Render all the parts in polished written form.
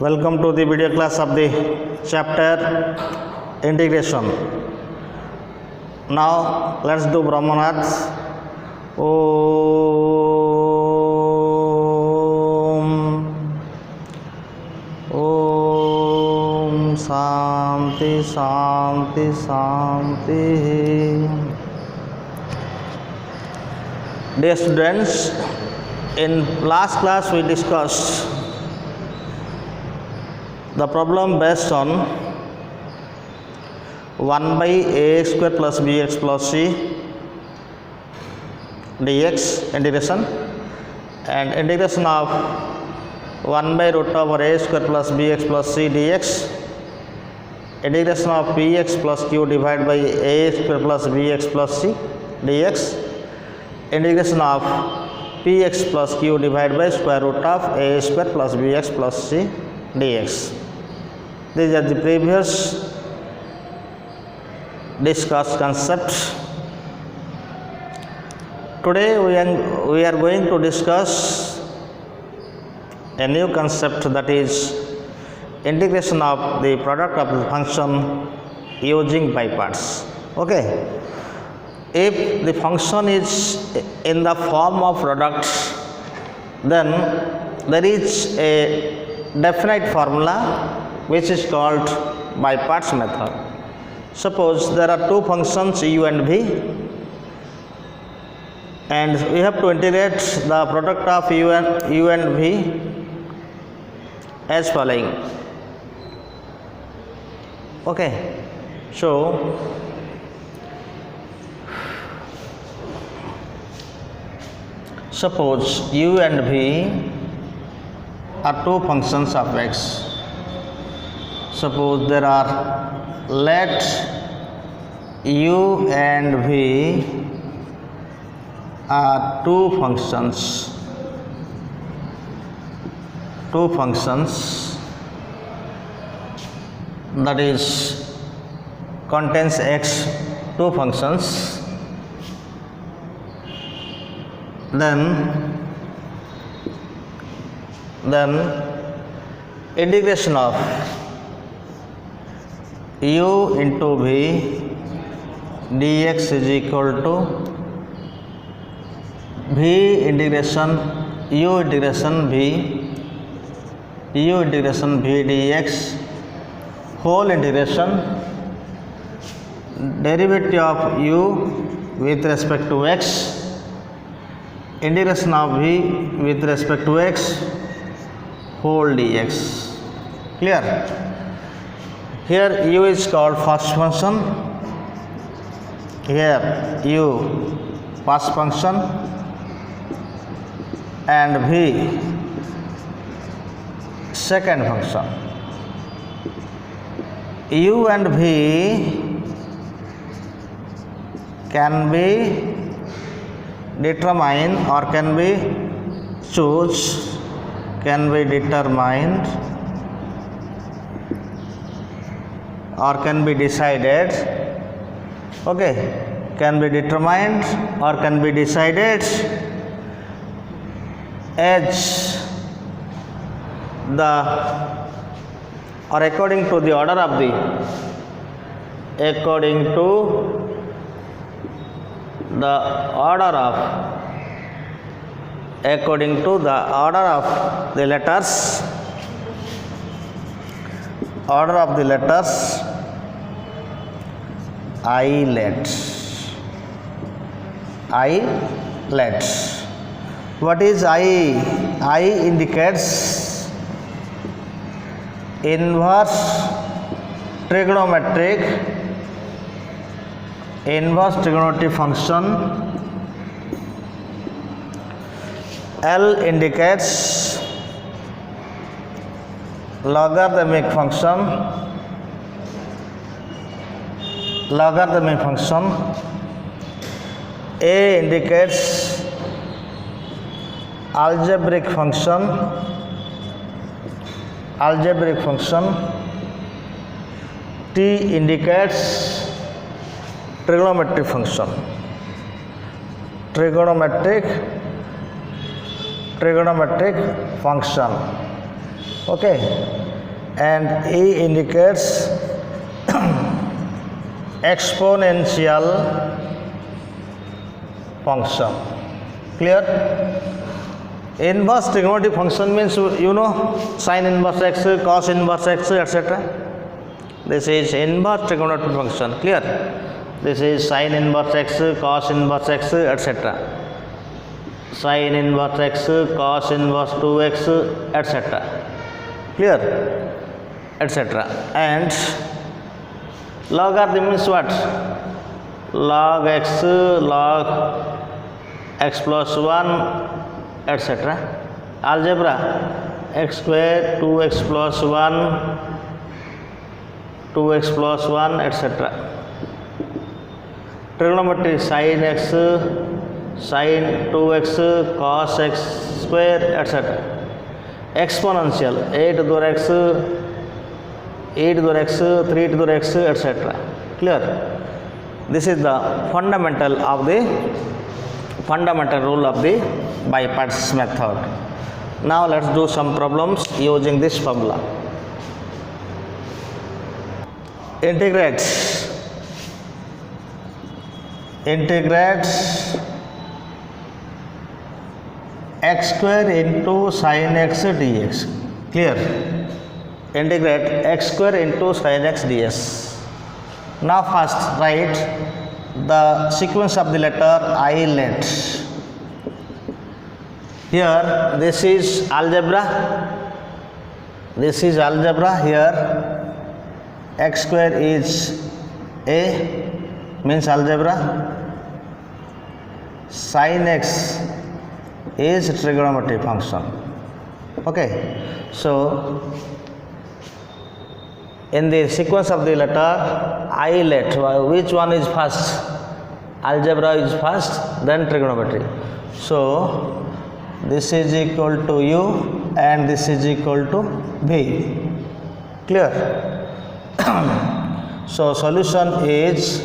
Welcome to the video class of the chapter integration. Now let's do Brahmanath. Om Shanti Shanti Shanti. Dear students, in last class we discussed the problem based on 1 by ax square plus bx plus c dx integration and integration of 1 by root over a square plus bx plus c dx, integration of px plus q divided by a square plus bx plus c dx, integration of px plus q divided by square root of a square plus bx plus c dx. These are the previous discussed concepts. Today we are going to discuss a new concept, that is integration of the product of the function using by parts. Okay. If the function is in the form of product, then there is a definite formula which is called by parts method. Suppose there are two functions u and v, and we have to integrate the product of u and v as following. Okay, so suppose u and v are two functions of x. Suppose there are, let u and v are two functions that is contains x, two functions, then integration of u into v dx is equal to v integration u integration v dx whole integration derivative of u with respect to x, integration of v with respect to x whole dx. Clear? Here u is called first function, here u first function, and v second function. U and v can be determined or can be determined or can be decided. Okay, can be determined or can be decided as the or according to the order of the letters I let. What is I? I indicates inverse trigonometric function. L indicates logarithmic function. A indicates algebraic function. T indicates trigonometric function. trigonometric function. Okay, and E indicates exponential function. Clear? Inverse trigonometric function means you know sin inverse x, cos inverse x, etc. This is inverse trigonometric function. Clear? This is sin inverse x, cos inverse x, etc. Sin inverse x, cos inverse 2x, etc. Clear? Etc. And logarithm means what? Log x plus 1, etc. Algebra x square 2x plus 1, 2x plus 1, etc. Trigonometry sin x, sin 2x, cos x square, etc. Exponential 8 to the x, 8 to the x, 3 to the x, etc. Clear? This is the fundamental rule of the by parts method. Now let's do some problems using this formula. Integrate x square into sin x dx. Clear? Integrate x square into sin x ds. Now first write the sequence of the letter I let. Here this is algebra. Here x square is a, means algebra. Sin x is trigonometric function. Okay, so in the sequence of the letter I let, which one is first? Algebra is first, then trigonometry. So this is equal to u and this is equal to v. Clear? So solution is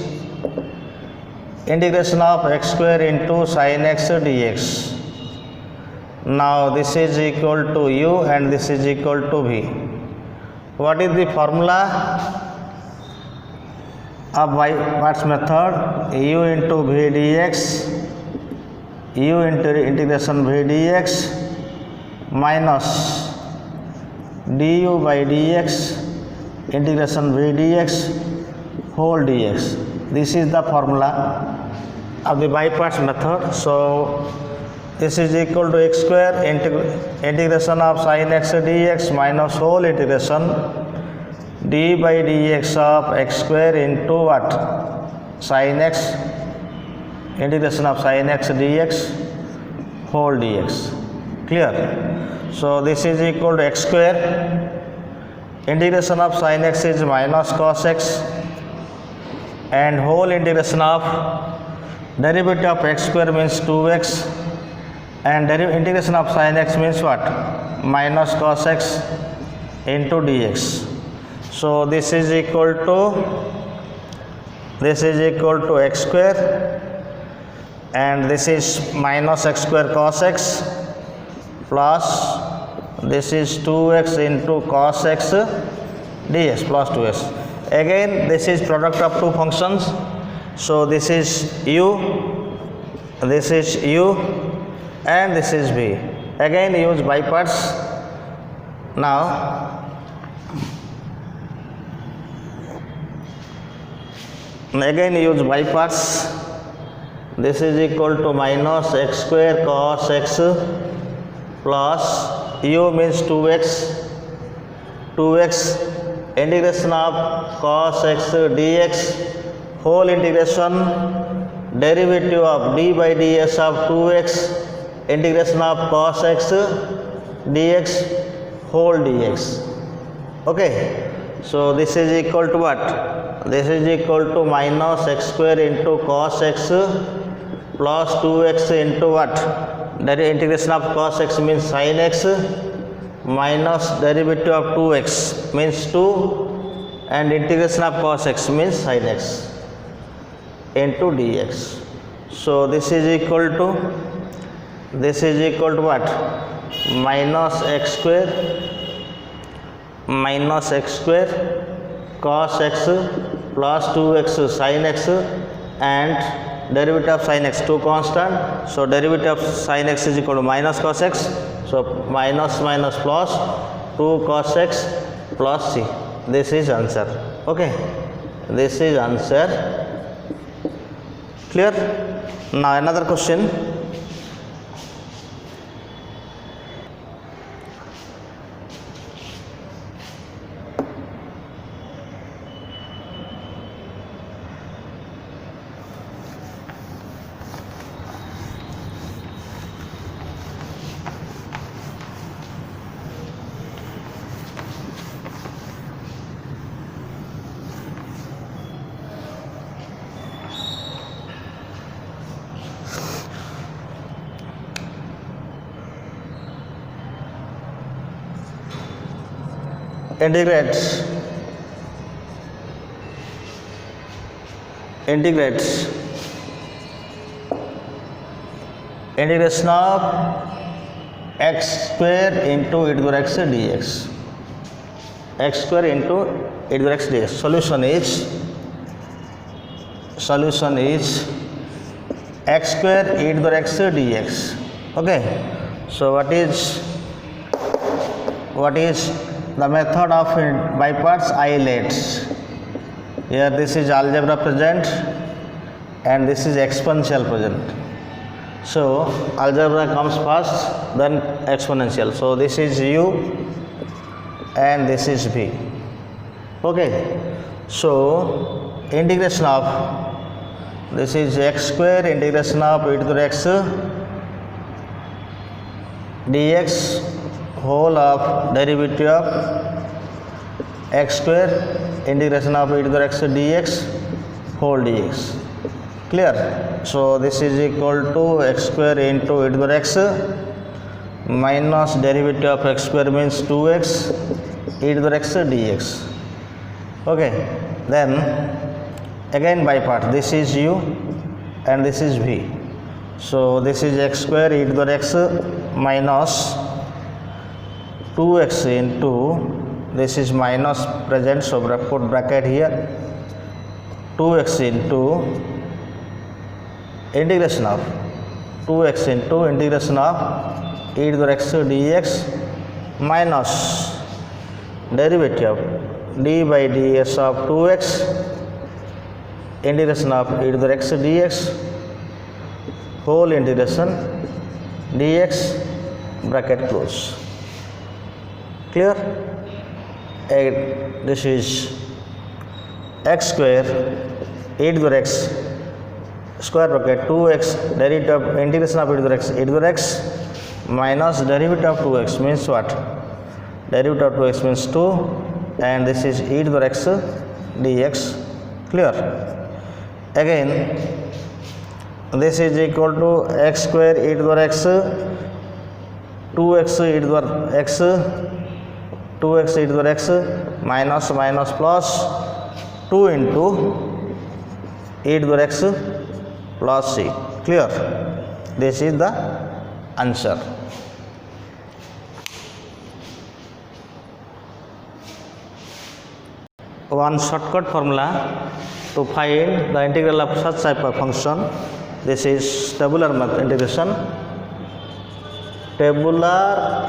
integration of x square into sin x dx. Now this is equal to u and this is equal to v. What is the formula of by parts method? U into v dx, u into integration v dx minus du by dx integration v dx whole dx. This is the formula of the by parts method. So this is equal to x square integration of sin x dx minus whole integration d by dx of x square into what? Sin x integration of sin x dx whole dx. Clear? So this is equal to x square integration of sin x is minus cos x and whole integration of derivative of x square means 2x and integration of sin x means what? Minus cos x into dx. So this is equal to x square and this is minus x square cos x plus this is 2x into cos x dx plus 2x. Again this is product of two functions. So this is u and this is v. Again use by parts. Now again use by parts. This is equal to minus x square cos x plus u means 2x integration of cos x dx whole integration derivative of d by ds of 2x integration of cos x dx whole dx. Okay, so this is equal to what? This is equal to minus x square into cos x plus 2x into what? That is integration of cos x means sin x minus derivative of 2x means 2 and integration of cos x means sin x into dx. So this is equal to what? Minus x square minus x square cos x plus 2x sin x and derivative of sin x 2 constant. So derivative of sin x is equal to minus cos x. So minus minus plus 2 cos x plus c. This is answer. Okay, this is answer. Clear? Now another question. Integrates integration of x square into e to the x dx. X square into e to the x dx. Solution is x square e to the x dx. Okay. So what is the method of by parts islets? Here this is algebra present and this is exponential present. So algebra comes first, then exponential. So this is u and this is v. Okay. So integration of this is x square integration of e to the x dx whole of derivative of x square integration of e to the x dx whole dx. Clear? So this is equal to x square into e to the x minus derivative of x square means 2x e to the x dx. Okay. Then again by part, this is u and this is v. So this is x square e to the x minus 2x into, this is minus present, so put bracket here, 2x into integration of 2x into integration of e to the x dx minus derivative d by ds of 2x integration of e to the x dx whole integration dx bracket close. Clear? This is x square e to the x square bracket 2x derivative integration of e to the x minus derivative of 2x means what? Derivative of 2x means 2 and this is e to the x dx. Clear? Again this is equal to x square e to the x 2x e to the x 2x e to the x minus minus plus 2 into e to the x plus c. Clear? This is the answer. One shortcut formula to find the integral of such type of function. This is tabular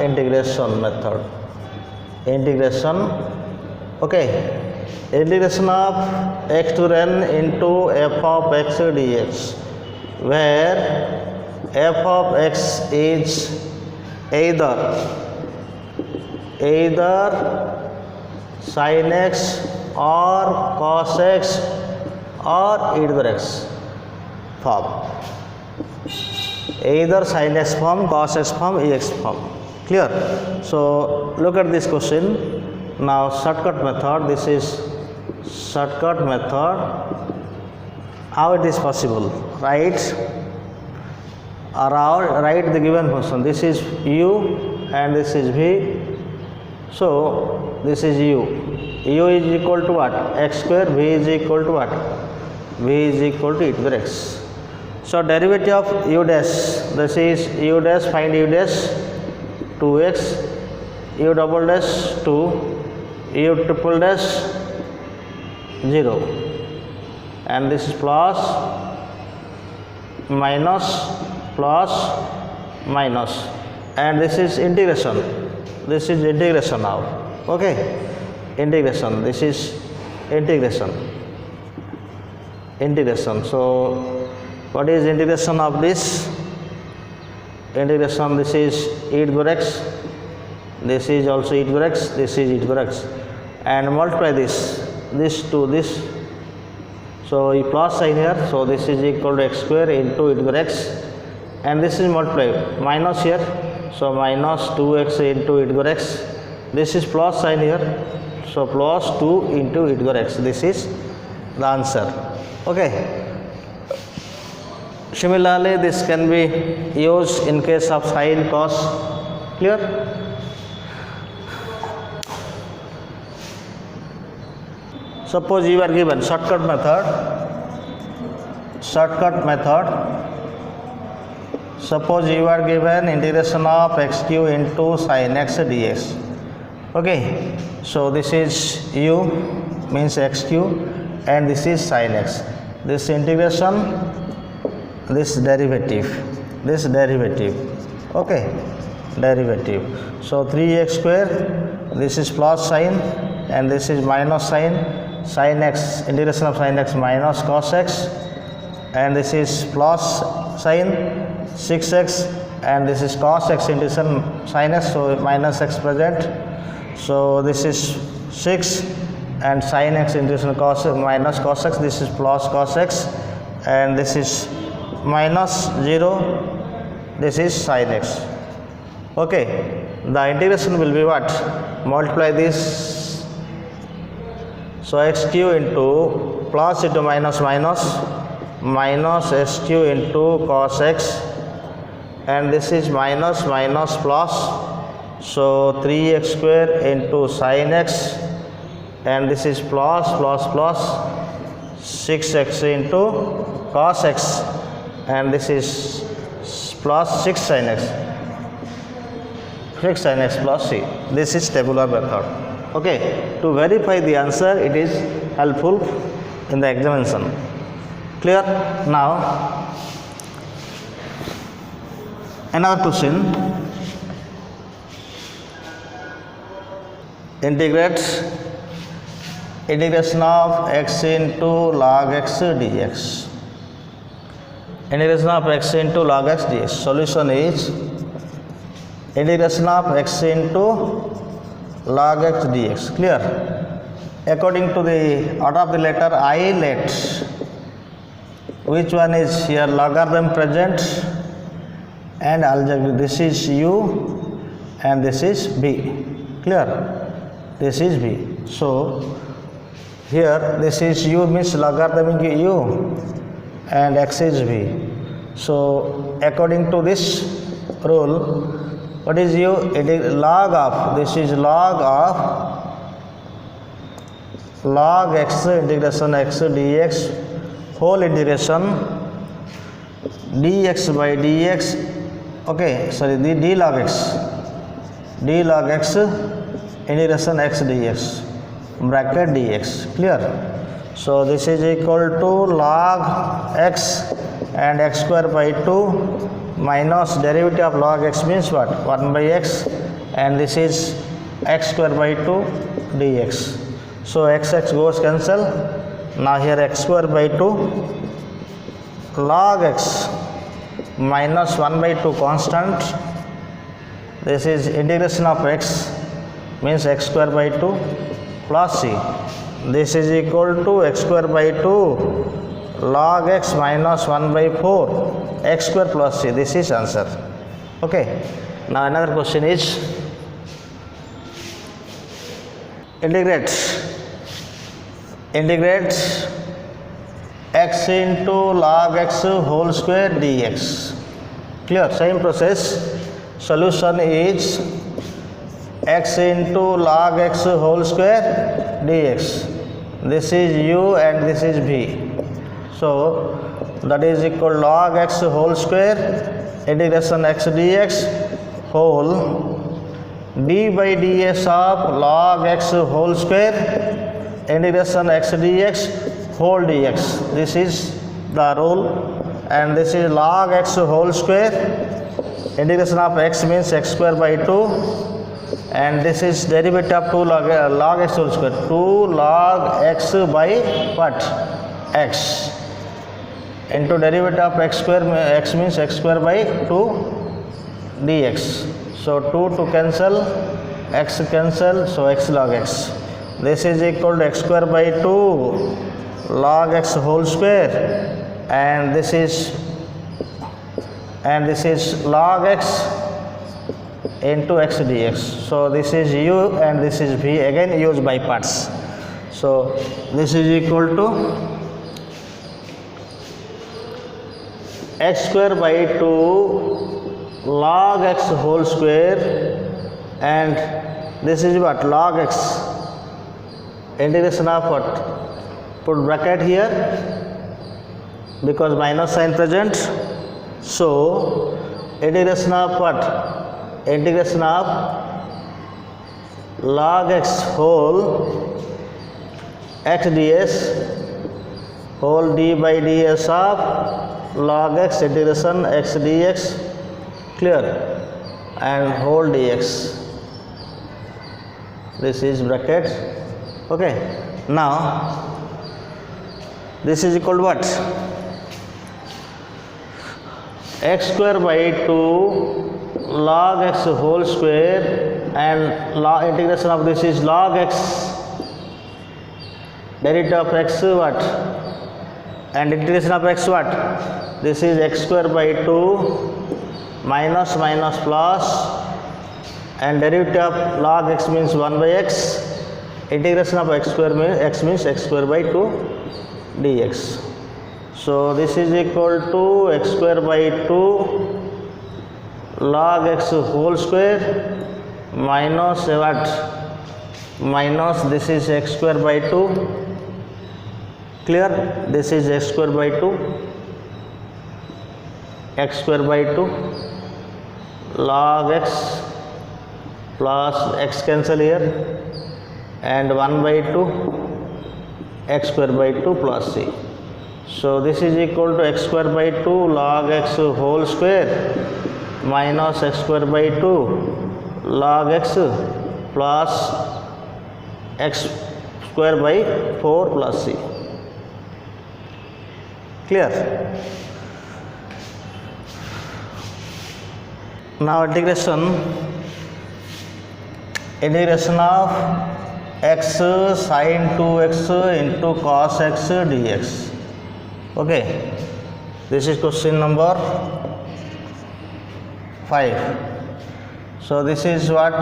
integration method. Integration. Okay. Integration of x to n into f of x dx, where f of x is either sin x or cos x or e to the x form. Either sin x form, cos x form, ex form. Clear? So look at this question. Now shortcut method. This is shortcut method. How it is possible? Write the given function. This is u and this is v. So this is u. U is equal to what? X square. V is equal to what? V is equal to e to the x. So derivative of u dash. This is u dash. Find u dash. 2x. U double dash 2 u triple dash 0, and this is plus minus plus minus, and this is integration. This is integration now. Okay, integration. This is integration. Integration. So what is integration of this? Integration, this is e to the x, this is also e to the x, this is e to the x, and multiply this to this. So e plus sign here, so this is equal to x square into e to the x, and this is multiply minus here, so minus 2x into e to the x. This is plus sign here, so plus 2 into e to the x. This is the answer. Okay. Similarly, this can be used in case of sine, cos. Clear? Suppose you are given shortcut method. Suppose you are given integration of x cube into sin x dx. Okay, so this is u means x cube, and this is sin x. This integration, this derivative, okay, derivative. So 3x square, this is plus sign, and this is minus sign, sin x, integration of sin x minus cos x, and this is plus sign 6x, and this is cos x integration sin x, so minus x present, so this is 6, and sin x integration cos minus cos x, this is plus cos x, and this is minus 0, this is sin x. Okay, the integration will be what? Multiply this, so x cube into plus into minus minus s cube into cos x, and this is minus minus plus, so 3x square into sin x, and this is plus 6x into cos x, and this is plus 6 sin x plus c. This is tabular method. Okay, to verify the answer, it is helpful in the examination. Clear? Now another question. Integration of x into log x dx. Integration of x into log x dx. Solution is integration of x into log x dx. Clear? According to the order of the letter, I let which one is here logarithm present and algebraic. This is u and this is b. Clear? This is b. So here this is u means logarithmic u, and x is v. So according to this rule, what is u? It is log of, this is log of log x integration x dx whole integration dx by dx. Okay, sorry, the d log x integration x dx bracket dx. Clear? So this is equal to log x and x square by 2 minus derivative of log x means what? 1 by x, and this is x square by 2 dx. So x goes cancel. Now here x square by 2 log x minus 1 by 2 constant. This is integration of x means x square by 2 plus c. This is equal to x square by 2 log x minus 1 by 4 x square plus c. This is answer. Okay. Now another question is integrate x into log x whole square dx. Clear? Same process. Solution is x into log x whole square dx. This is u and this is v. So that is equal to log x whole square integration x dx whole d by ds of log x whole square integration x dx whole dx. This is the rule, and this is log x whole square integration of x means x square by 2, and this is derivative of 2 log x whole square, 2 log x by what? X into derivative of x square, x means x square by 2 dx. So 2 to cancel, x cancel, so x log x. This is equal to x square by 2 log x whole square, and this is log x into x dx. So this is u and this is v, again used by parts. So this is equal to x square by 2 log x whole square, and this is what? Log x integration of what? Put bracket here because minus sign present. So integration of what? Integration of log x whole x ds whole d by ds of log x integration x dx, clear, and whole dx. This is bracket. Okay, now this is equal to what? X square by 2 log x whole square, and log integration of this is log x derivative of x what? And integration of x what? This is x square by 2 minus minus plus, and derivative of log x means 1 by x. Integration of x square means x square by 2 dx. So this is equal to x square by 2 log x whole square minus what? Minus this is x square by 2, clear. This is x square by 2, x square by 2 log x plus x cancel here, and 1 by 2 x square by 2 plus c. So this is equal to x square by 2 log x whole square minus x square by 2 log x plus x square by 4 plus c. Clear? Now integration of x sin 2x into cos x dx. Okay, this is question number 5. So this is what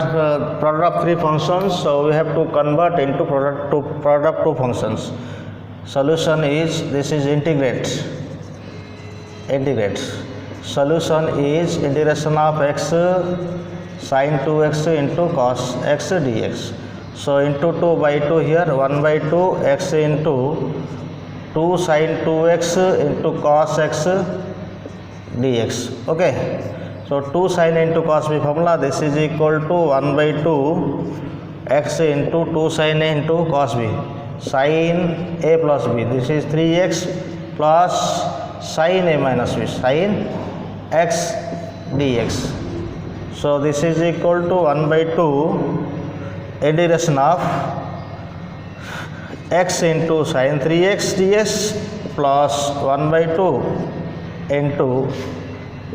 product of 3 functions. So we have to convert into product of 2 functions. Solution is, this is integrate. Solution is integration of x sin 2x into cos x dx. So into 2 by 2 here, 1 by 2 x into 2 sin 2x into cos x dx. Okay. So 2 sin into cos b formula, this is equal to 1 by 2 x into 2 sin a into cos b, sin a plus b. This is 3x plus sin a minus b, sin x dx. So this is equal to 1 by 2 integration of x into sin 3x ds plus 1 by 2 into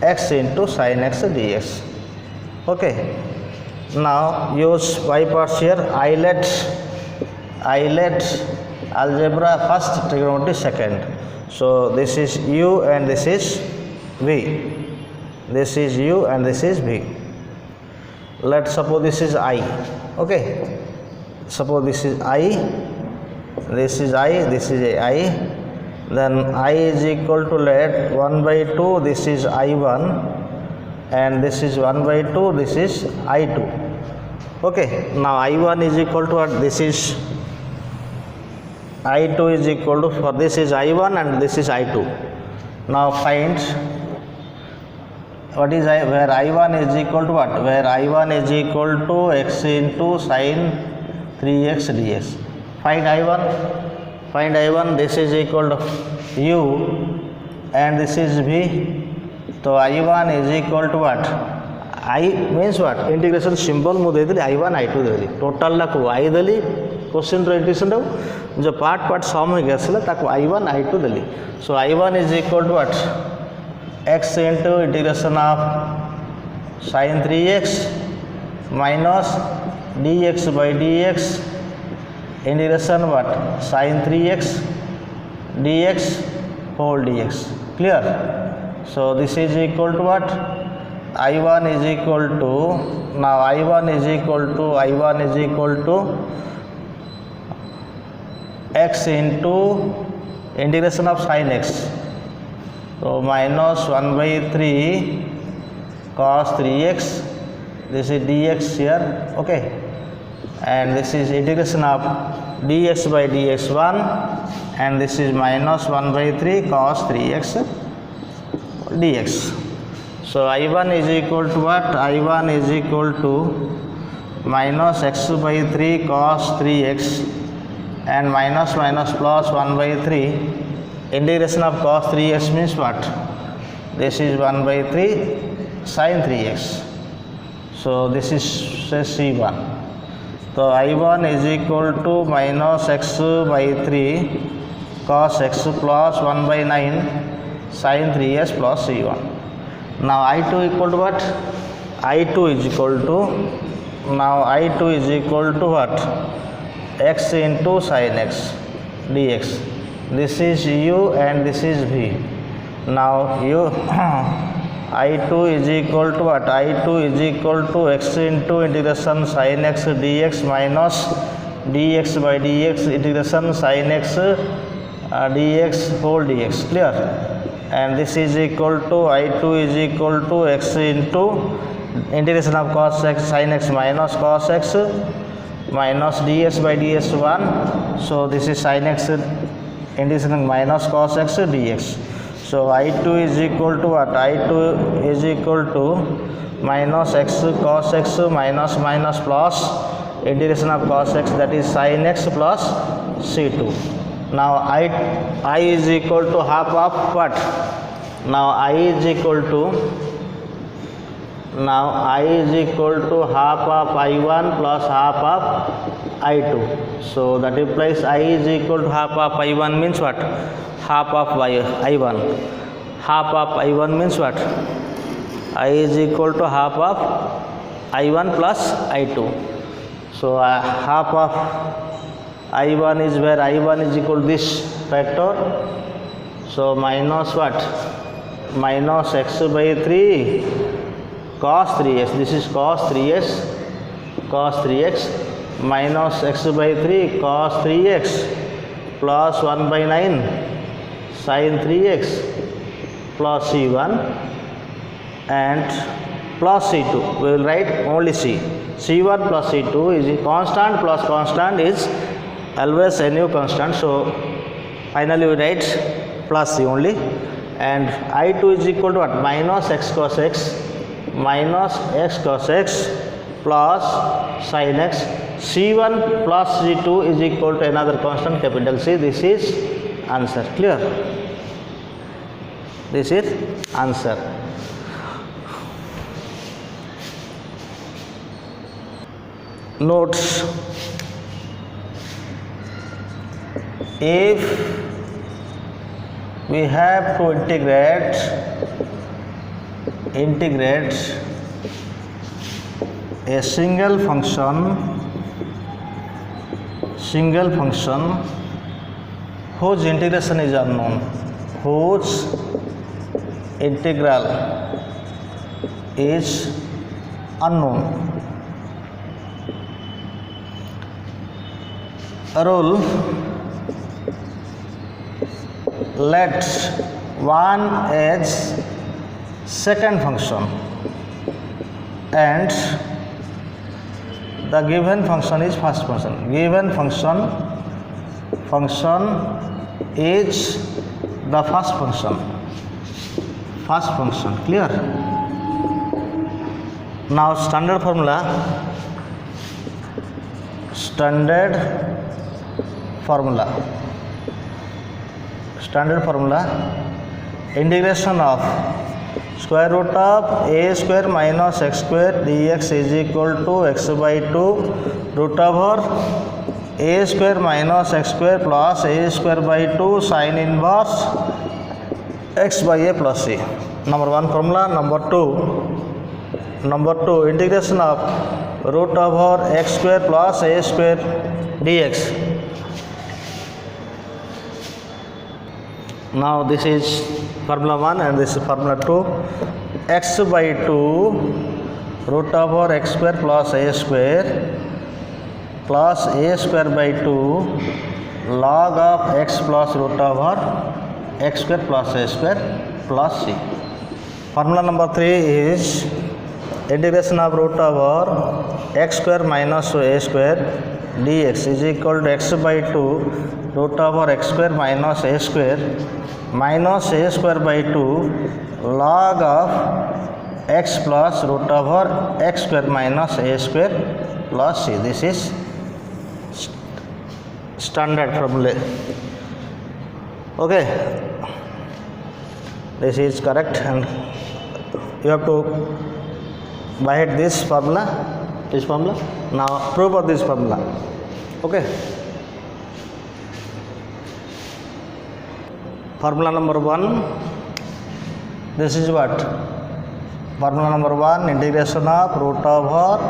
x into sin x dx. Okay. Now use y parts here. Islet algebra first, trigonometry second. So this is u and this is v. This is u and this is v. Let's suppose this is I. Okay. Suppose this is I. This is I. This is a I. Then I is equal to, let 1 by 2, this is I1, and this is 1 by 2, this is I2. Okay, now I1 is equal to what? This is I2 is equal to, for this is I1 and this is I2. Now find what is I, where I1 is equal to what? Where I1 is equal to x into sin 3x dx. Find I1. Find I1. This is equal to u and this is v. So I1 is equal to what? I means what? Integration symbol mu देदली I1 I2 देदली. Total ला को I Delhi. Question row integration रो जो part sum हो गया सिला ताको I1 I2 Delhi. So I1 is equal to what? X into integration of sin 3x minus dx by dx integration what? Sin 3x dx whole dx. Clear? So this is equal to what? I1 is equal to, now I1 is equal to x into integration of sin x. So minus 1 by 3 cos 3x, this is dx here, okay, and this is integration of dx by dx1 and this is minus 1 by 3 cos 3x dx. So I1 is equal to what? I1 is equal to minus x by 3 cos 3x and minus plus 1 by 3. Integration of cos 3x means what? This is 1 by 3 sin 3x. So this is say C1. So I1 is equal to minus x by 3 cos x plus 1 by 9 sin 3x plus C1. Now I2 equal to what? I2 is equal to, now I2 is equal to what? X into sin x dx. This is u and this is v. Now u I2 is equal to what? I2 is equal to x into integration sin x dx minus dx by dx integration sin x dx whole dx. Clear? And this is equal to I2 is equal to x into integration of cos x sin x minus cos x minus ds by ds1. So this is sin x integration minus cos x dx. So I2 is equal to what? I2 is equal to minus x cos x minus plus integration of cos x, that is sin x plus c2. Now I is equal to half of what? Now I is equal to half of I1 plus half of I2. So that implies I is equal to half of I1 means what? Half of I1. Half of I1 means what? I is equal to half of I1 plus I2. So half of I1 is where I1 is equal to this factor. So minus what? Minus x by 3 cos 3x. This is cos 3x minus x by 3 cos 3x plus 1 by 9 sin 3x plus c1 and plus c2. We will write only c. c1 plus c2 is constant plus constant is always a new constant. So finally we write plus c only, and I2 is equal to what? Minus x cos x minus x cos x plus sin x. c1 plus c2 is equal to another constant capital C. This is answer. Clear? This is answer. Notes: if we have to integrate a single function whose integration is unknown, whose integral is unknown. Rule: let one as second function and the given function is first function. Given function is the first function. Clear? Now standard formula integration of square root of a square minus x square dx is equal to x by 2 root over a square minus x square plus a square by 2 sin inverse x by a plus c. Number 1 formula. Number 2 integration of root over x square plus a square dx. Now this is formula 1 and this is formula 2. X by 2 root over x square plus a square by 2 log of x plus root over x square plus a square plus c. Formula number 3 is integration of root over x square minus a square dx is equal to x by 2 root over x square minus a square by 2 log of x plus root over x square minus a square plus c. This is standard formula. Okay, this is correct and you have to write this formula. Now proof of this formula. Okay, formula number 1, this is what? Formula number 1, integration of root over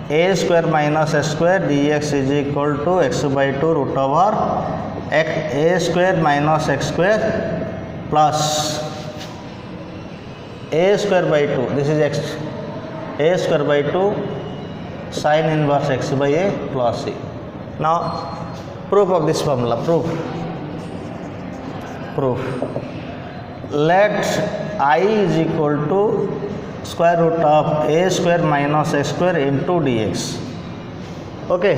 a square minus s square dx is equal to x by 2 root over a square minus x square plus a square by 2, this is x, a square by 2 sin inverse x by a plus c. Now proof of this formula. Proof. Let I is equal to square root of a square minus x square into dx. Okay,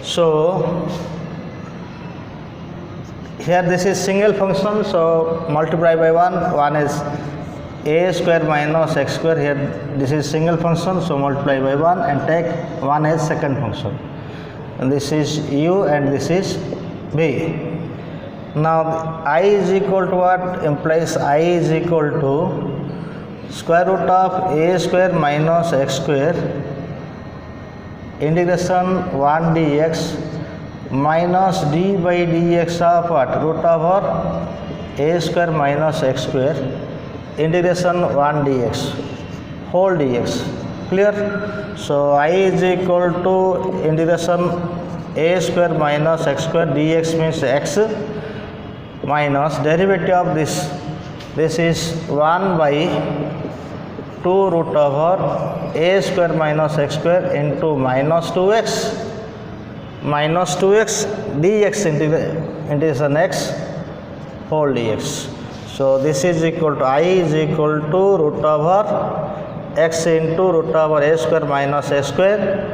so here this is single function, so multiply by 1 is a square minus x square. Here this is single function, so multiply by 1 and take 1 as second function, and this is u and this is b. Now I is equal to what? Implies I is equal to square root of a square minus x square integration 1 dx minus d by dx of what? Root over a square minus x square integration 1 dx whole dx. Clear? So I is equal to integration a square minus x square dx means x minus derivative of this is 1 by 2 root over a square minus x square into minus 2x dx integration x whole dx. So this is equal to I is equal to root over x into root over a square minus a square,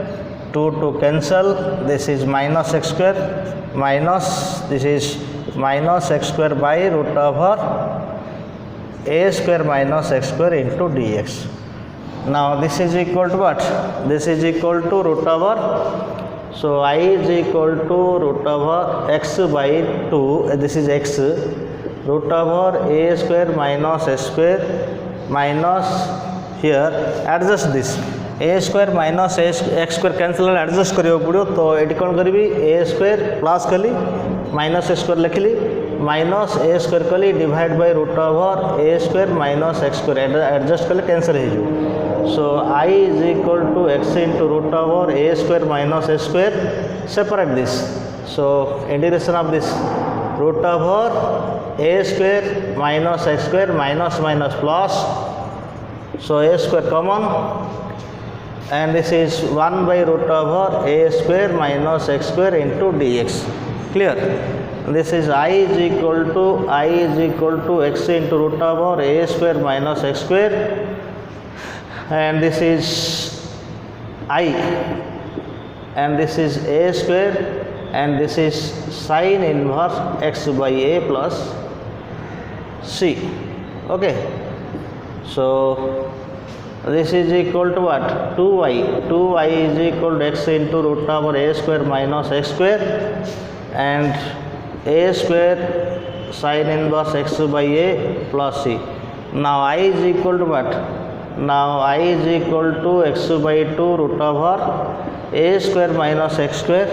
2 to cancel, this is minus x square minus this is minus x square by root over a square minus x square into dx. Now this is equal to what? This is equal to root over, so I is equal to root over x by 2, this is x, root over a square minus s square minus here adjust this a square minus x square cancel adjust करियो पड़ो, तो ये कौन करी a square plus कली minus a square लिखली minus a square कली divide by root over a square minus x square adjust कले कैंसिल हो जो. So I is equal to x into root over a square minus s square. Separate this, so integration of this root over a square minus x square minus minus plus, so a square common, and this is 1 by root over a square minus x square into dx. Clear? This is I is equal to x into root over a square minus x square, and this is I, and this is a square, and this is sin inverse x by a plus c. Okay, so this is equal to what? 2y is equal to x into root over a square minus x square, and a square sin inverse x by a plus c. Now I is equal to what? Now I is equal to x by 2 root over a square minus x square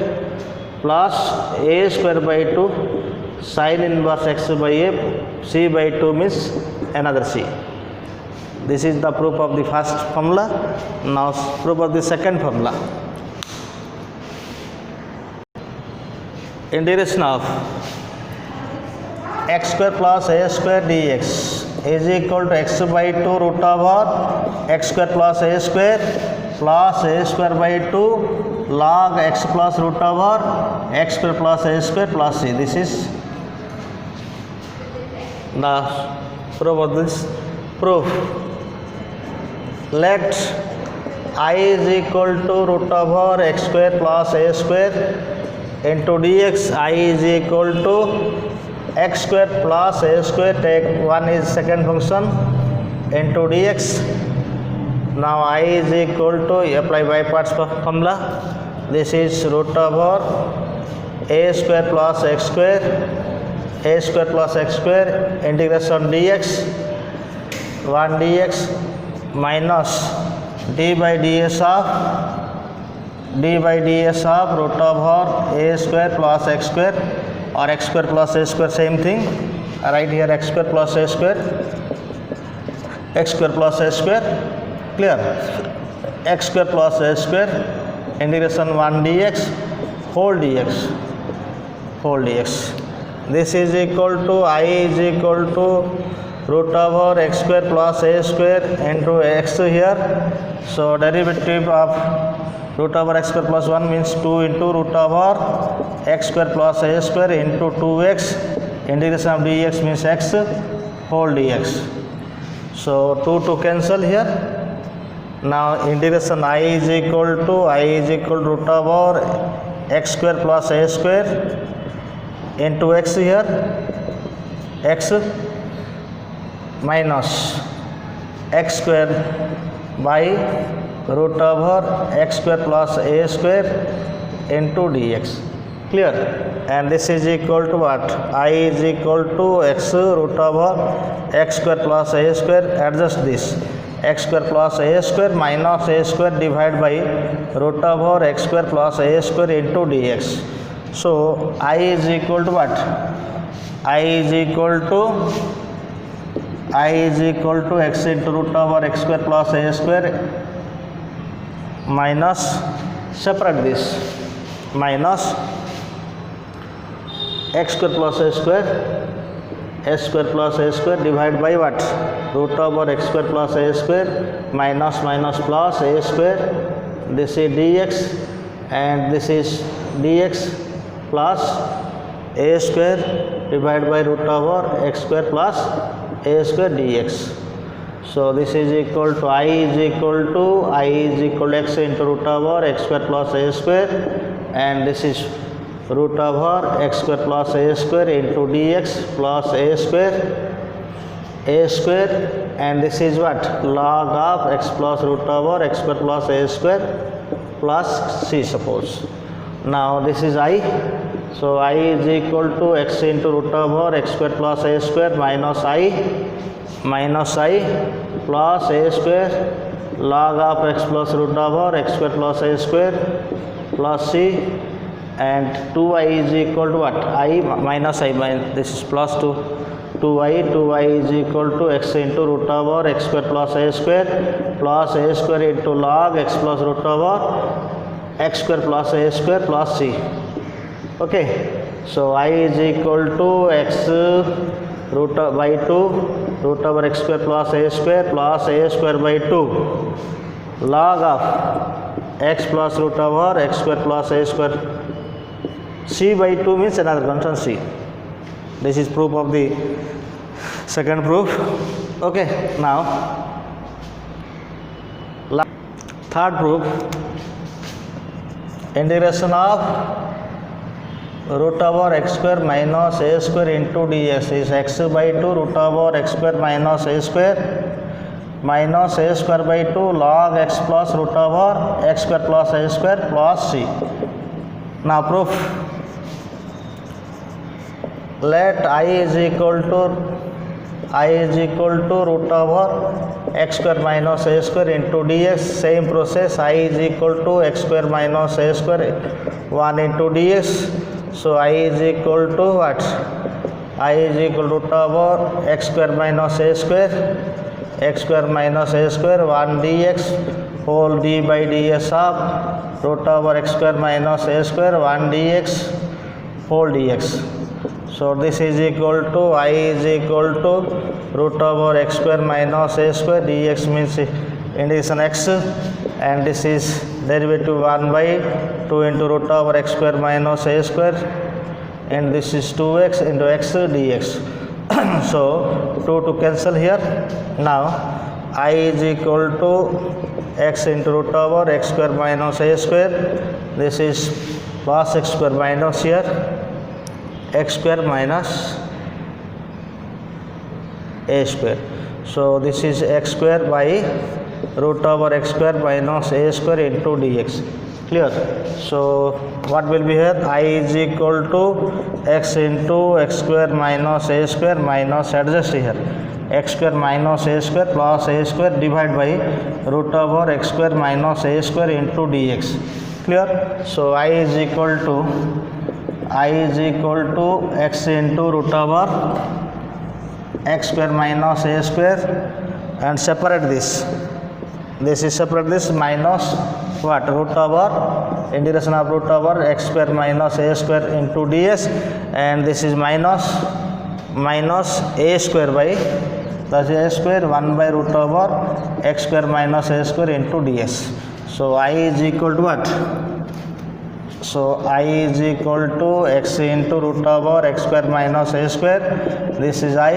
plus a square by 2 sin inverse x by a, c by 2 means another c. This is the proof of the first formula. Now proof of the second formula. Integration of x square plus a square dx is equal to x by 2 root over x square plus a square by 2 log x plus root over x square plus a square plus c. This is the proof of this proof. Let I is equal to root over x square plus a square into dx. I is equal to x square plus a square, take 1 is second function, into dx. Now I is equal to, apply by parts formula. This is root over a square plus x square integration dx, 1 dx minus d by ds of root over a square plus x square, or x square plus a square, same thing. Right here x square plus a square, clear? X square plus a square integration 1 dx whole dx. This is equal to I is equal to root over x square plus a square into x here. So derivative of root over x square plus 1 means 2 into root over x square plus a square into 2x, integration of dx means x whole dx. So 2 to cancel here. Now integration I is equal to root over x square plus a square into x here, x minus x square by root over x square plus a square into dx, clear? And this is equal to what? I is equal to x root over x square plus a square, adjust this, x square plus a square minus a square divided by root over x square plus a square into dx. So I is equal to what? I is equal to x into root over x square plus a square minus, separate this, minus x square plus a square divided by what? Root over x square plus a square minus plus a square. This is dx and this is dx plus a square divided by root over x square plus a square dx. So this is equal to I is equal to x into root over x square plus a square, and this is root over x square plus a square into dx plus a square, and this is what? Log of x plus root over x square plus a square plus c, suppose. Now this is I. So I is equal to x into root over x square plus a square minus I plus a square log of x plus root over x square plus a square plus c, and 2i is equal to what? I minus this is plus 2i is equal to x into root over x square plus a square into log x plus root over x square plus a square plus c. Okay, so I is equal to x root by 2 root over x square plus a square by 2 log of x plus root over x square plus a square, c by 2 means another constant c. This is proof of the second proof. Okay, now third proof. Integration of root over x square minus a square into dx is x by 2 root over x square minus a square minus a square by 2 log x plus root over x square plus a square plus c. Now proof. Let I is equal to root over x square minus a square into dx. Same process, I is equal to x square minus a square 1 into dx. So I is equal to what? I is equal to root over x square minus a square 1 dx whole d by ds of root over x square minus a square 1 dx whole dx. So this is equal to I is equal to root over x square minus a square dx means integration x, and this is derivative 1 by 2 into root over x square minus a square, and this is 2x into x dx. So 2 to cancel here. Now I is equal to x into root over x square minus a square. This is plus x square minus here x square minus a square. So this is x square by root over x square minus a square into dx. Clear? So what will be here? I is equal to x into x square minus a square minus, adjust here, x square minus a square plus a square divided by root over x square minus a square into dx. Clear? So I is equal to x into root over x square minus a square, and separate this. This is separate this minus what? Root over integration of root over x square minus a square into ds, and this is minus a square by, that is a square 1 by root over x square minus a square into ds. So I is equal to what? So I is equal to x into root over x square minus a square, this is I,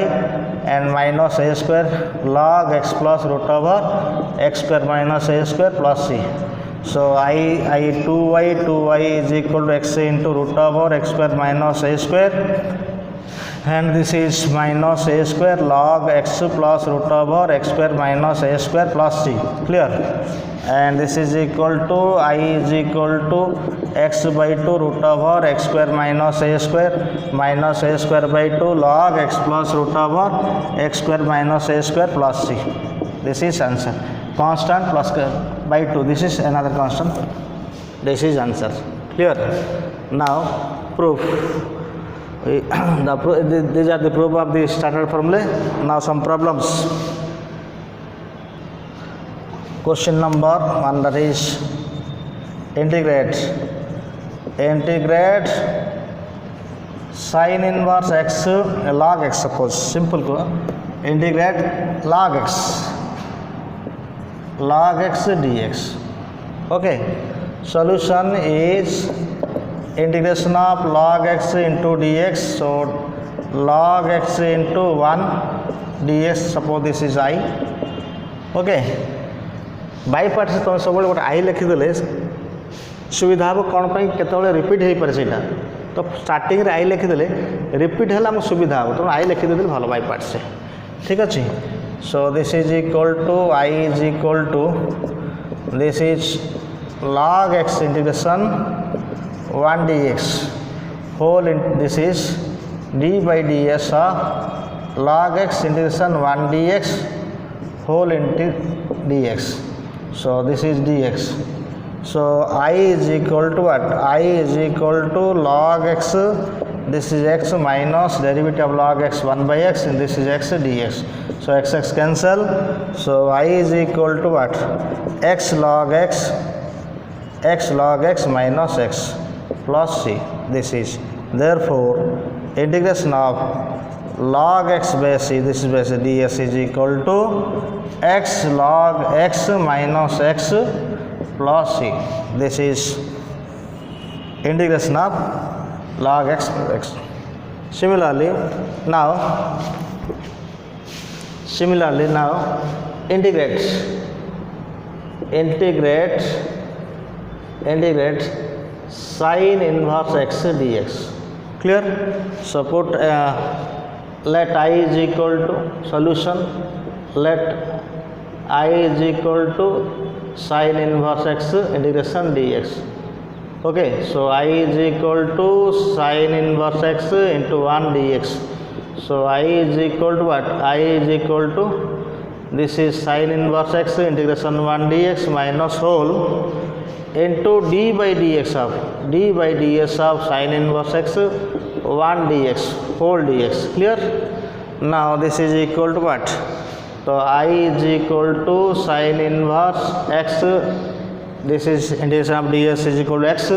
and minus a square log x plus root over x square minus a square plus c. So I 2y is equal to x into root over x square minus a square, and this is minus a square log x plus root over x square minus a square plus c. Clear? And this is equal to I is equal to x by 2 root over x square minus a square by 2 log x plus root over x square minus a square plus c. This is answer. Constant plus by 2, this is another constant. This is answer. Clear? Now proof. These are the proof of the standard formula. Now some problems. Question number 1, that is integrate sin inverse x log x. Suppose simple integrate log x dx. Okay, solution is integration of log x into dx. So log x into 1 dx. Suppose this is I. Okay, by part से तुम सब गोटे आई लिखिदे सुविधा हम कौन पर repeat हो पारे से तो स्टार्टिंग रे आई लिखिदे रिपीट है सुविधा हम तेणु आई लिखिदे भल बाई पार्ट से. ठीक अच्छे. So this is equal to I is equal to this is log x integration 1 dx whole this is d by ds of log x integration 1 dx whole into dx. So this is dx. So I is equal to what? I is equal to log x, this is x minus derivative of log x 1 by x, and this is x dx. So x cancel. So I is equal to what? X log x minus x plus c. This is therefore integration of log x by c, this is by c, ds is equal to x log x minus x plus c. This is integration of log x by x. Similarly now integrate sin inverse x dx. Clear? So put let I is equal to solution, let I is equal to sin inverse x integration dx. Okay, so I is equal to sin inverse x into 1 dx. So I is equal to what? I is equal to, this is sin inverse x integration 1 dx minus whole into d by dx of sin inverse x 1 dx whole dx. Clear? Now this is equal to what? So I is equal to sin inverse x, this is integration of ds is equal to x,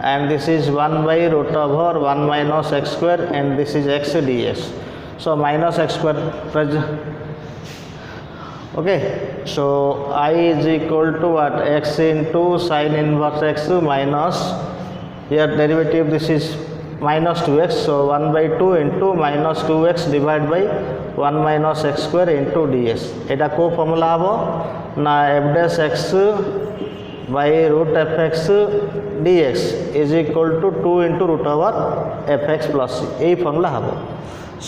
and this is 1 by root over 1 minus x square, and this is x dx. So minus x square. Okay, so I is equal to what? X into sin inverse x minus, here derivative, this is minus 2x, so 1 by 2 into minus 2x divided by 1 minus x square into ds. এটা কো formula হবো না, f dash x by root fx dx is equal to 2 into root over fx plus c. এই formula হবো.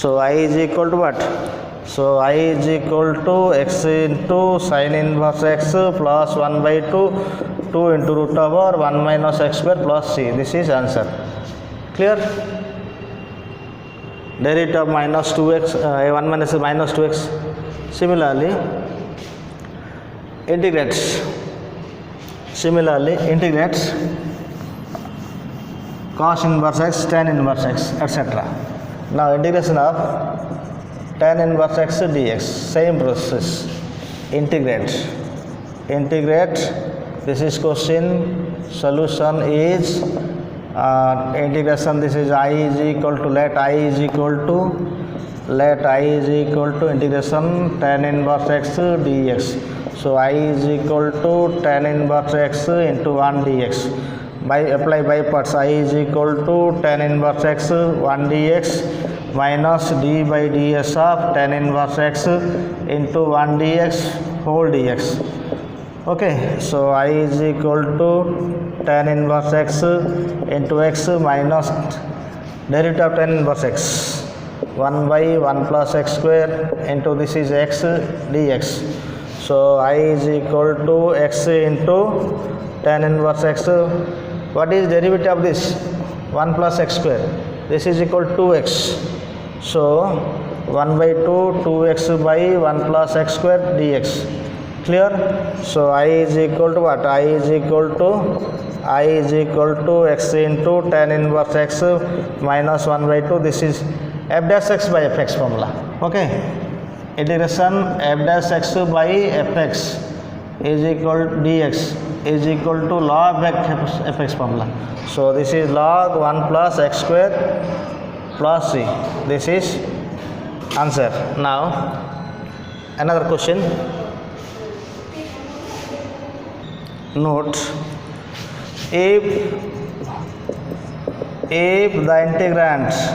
So I is equal to what? So I is equal to x into sin inverse x plus 1 by 2 into root over 1 minus x square plus c. This is answer. Clear? Derivative of minus 2x, 1 minus minus 2x. Similarly, integrates cos inverse x, tan inverse x, etc. Now integration of tan inverse x dx, same process. Integrate. This is question. Solution is integration. This is I is equal to, let I is equal to integration tan inverse x dx. So I is equal to tan inverse x into 1 dx. By apply by parts, I is equal to tan inverse x 1 dx minus d by ds of tan inverse x into 1 dx whole dx. Okay, so I is equal to tan inverse x into x minus derivative of tan inverse x 1 by 1 plus x square into, this is x dx. So I is equal to x into tan inverse x. What is derivative of this? 1 plus x square. This is equal to 2x. So 1 by 2x by 1 plus x square dx. Clear? So I is equal to what? I is equal to x into tan inverse x minus 1 by 2. This is f dash x by fx formula. Okay, integration f dash x by fx is equal to dx is equal to log fx formula. So this is log 1 plus x square plus c. This is answer. Now another question. Note, if the integrand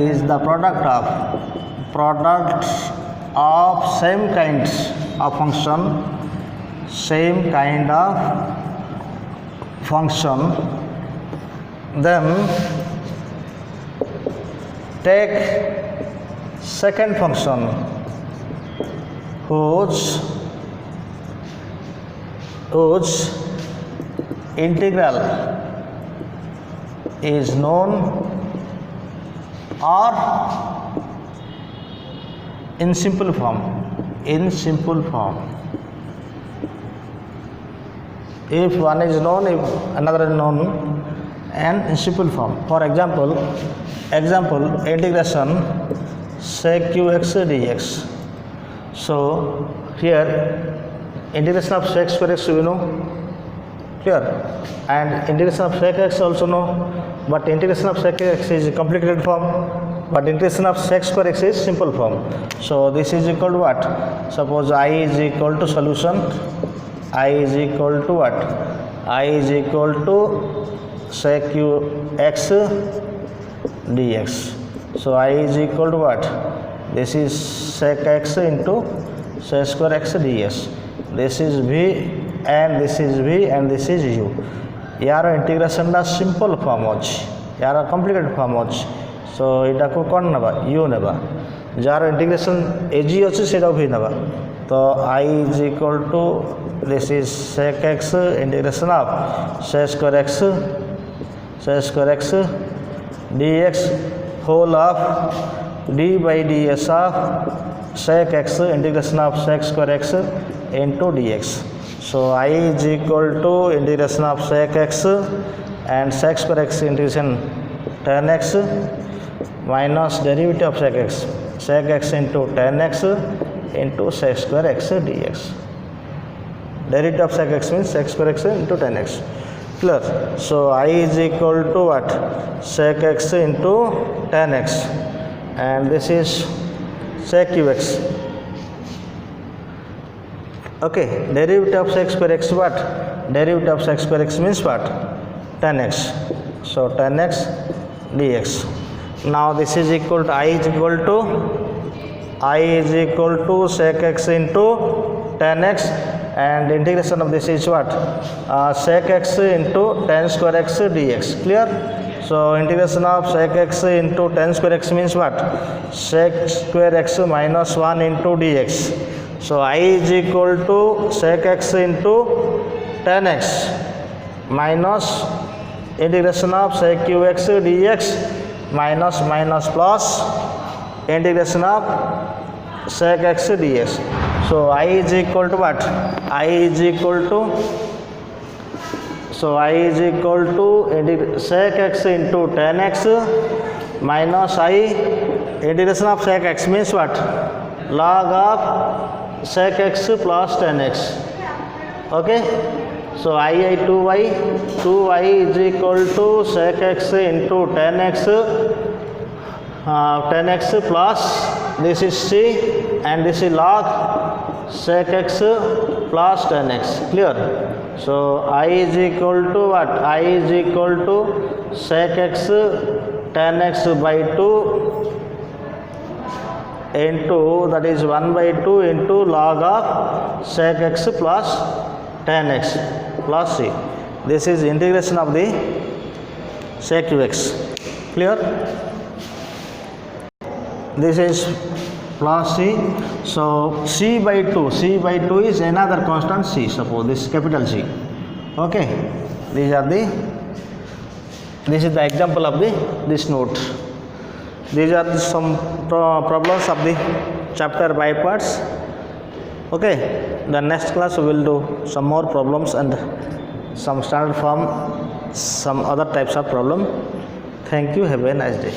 is the product of same kind of function, then take second function whose integral is known or in simple form. If one is known, if another is known, and in simple form. For example, integration sec qx dx. So here integration of sec square x we know, clear, and integration of sec x also know, but integration of sec x is complicated form, but integration of sec square x is simple form. So this is equal to what? Suppose I is equal to solution, I is equal to what? I is equal to sec qx dx. So I is equal to what? This is sec x into sec square x ds. This is v and this is v and this is u. यार integration दा simple form अछि यार complicated form अछि सो एटा को कोन नबा u नेबा jar integration एजी अछि सेटा भी नेबा तो I is equal to this is sec x integration of sec square x dx whole of d by ds of sec x integration of sec square x into dx. So I is equal to integration of sec x and sec square x integration tan x minus derivative of sec x into tan x into sec square x dx. Derivative of sec x means sec square x into tan x. Clear? So I is equal to what? Sec x into tan x, and this is sec ux. Okay, derivative of sec square x what? Derivative of sec square x means what? Tan x. So tan x dx. Now this is equal to I is equal to sec x into tan x, and integration of this is what? Sec x into tan square x dx. Clear? So integration of sec x into tan square x means what? Sec square x minus 1 into dx. So I is equal to sec x into tan x minus integration of sec ux dx minus plus integration of sec x dx. So I is equal to what? I is equal to sec x into tan x minus I integration of sec x means what? Log of sec x plus tan x. Okay, so I 2y is equal to sec x into tan x plus this is c and this is log sec x plus tan x. Clear? So I is equal to what? I is equal to sec x tan x by 2 into that is 1 by 2 into log of sec x plus tan x plus c. This is integration of the sec ux. Clear? This is plus c. So c by 2 is another constant c. Suppose this is capital C. Okay, this is the example of this note. These are some problems of the chapter by parts. Okay, the next class we will do some more problems and some standard form, some other types of problem. Thank you. Have a nice day.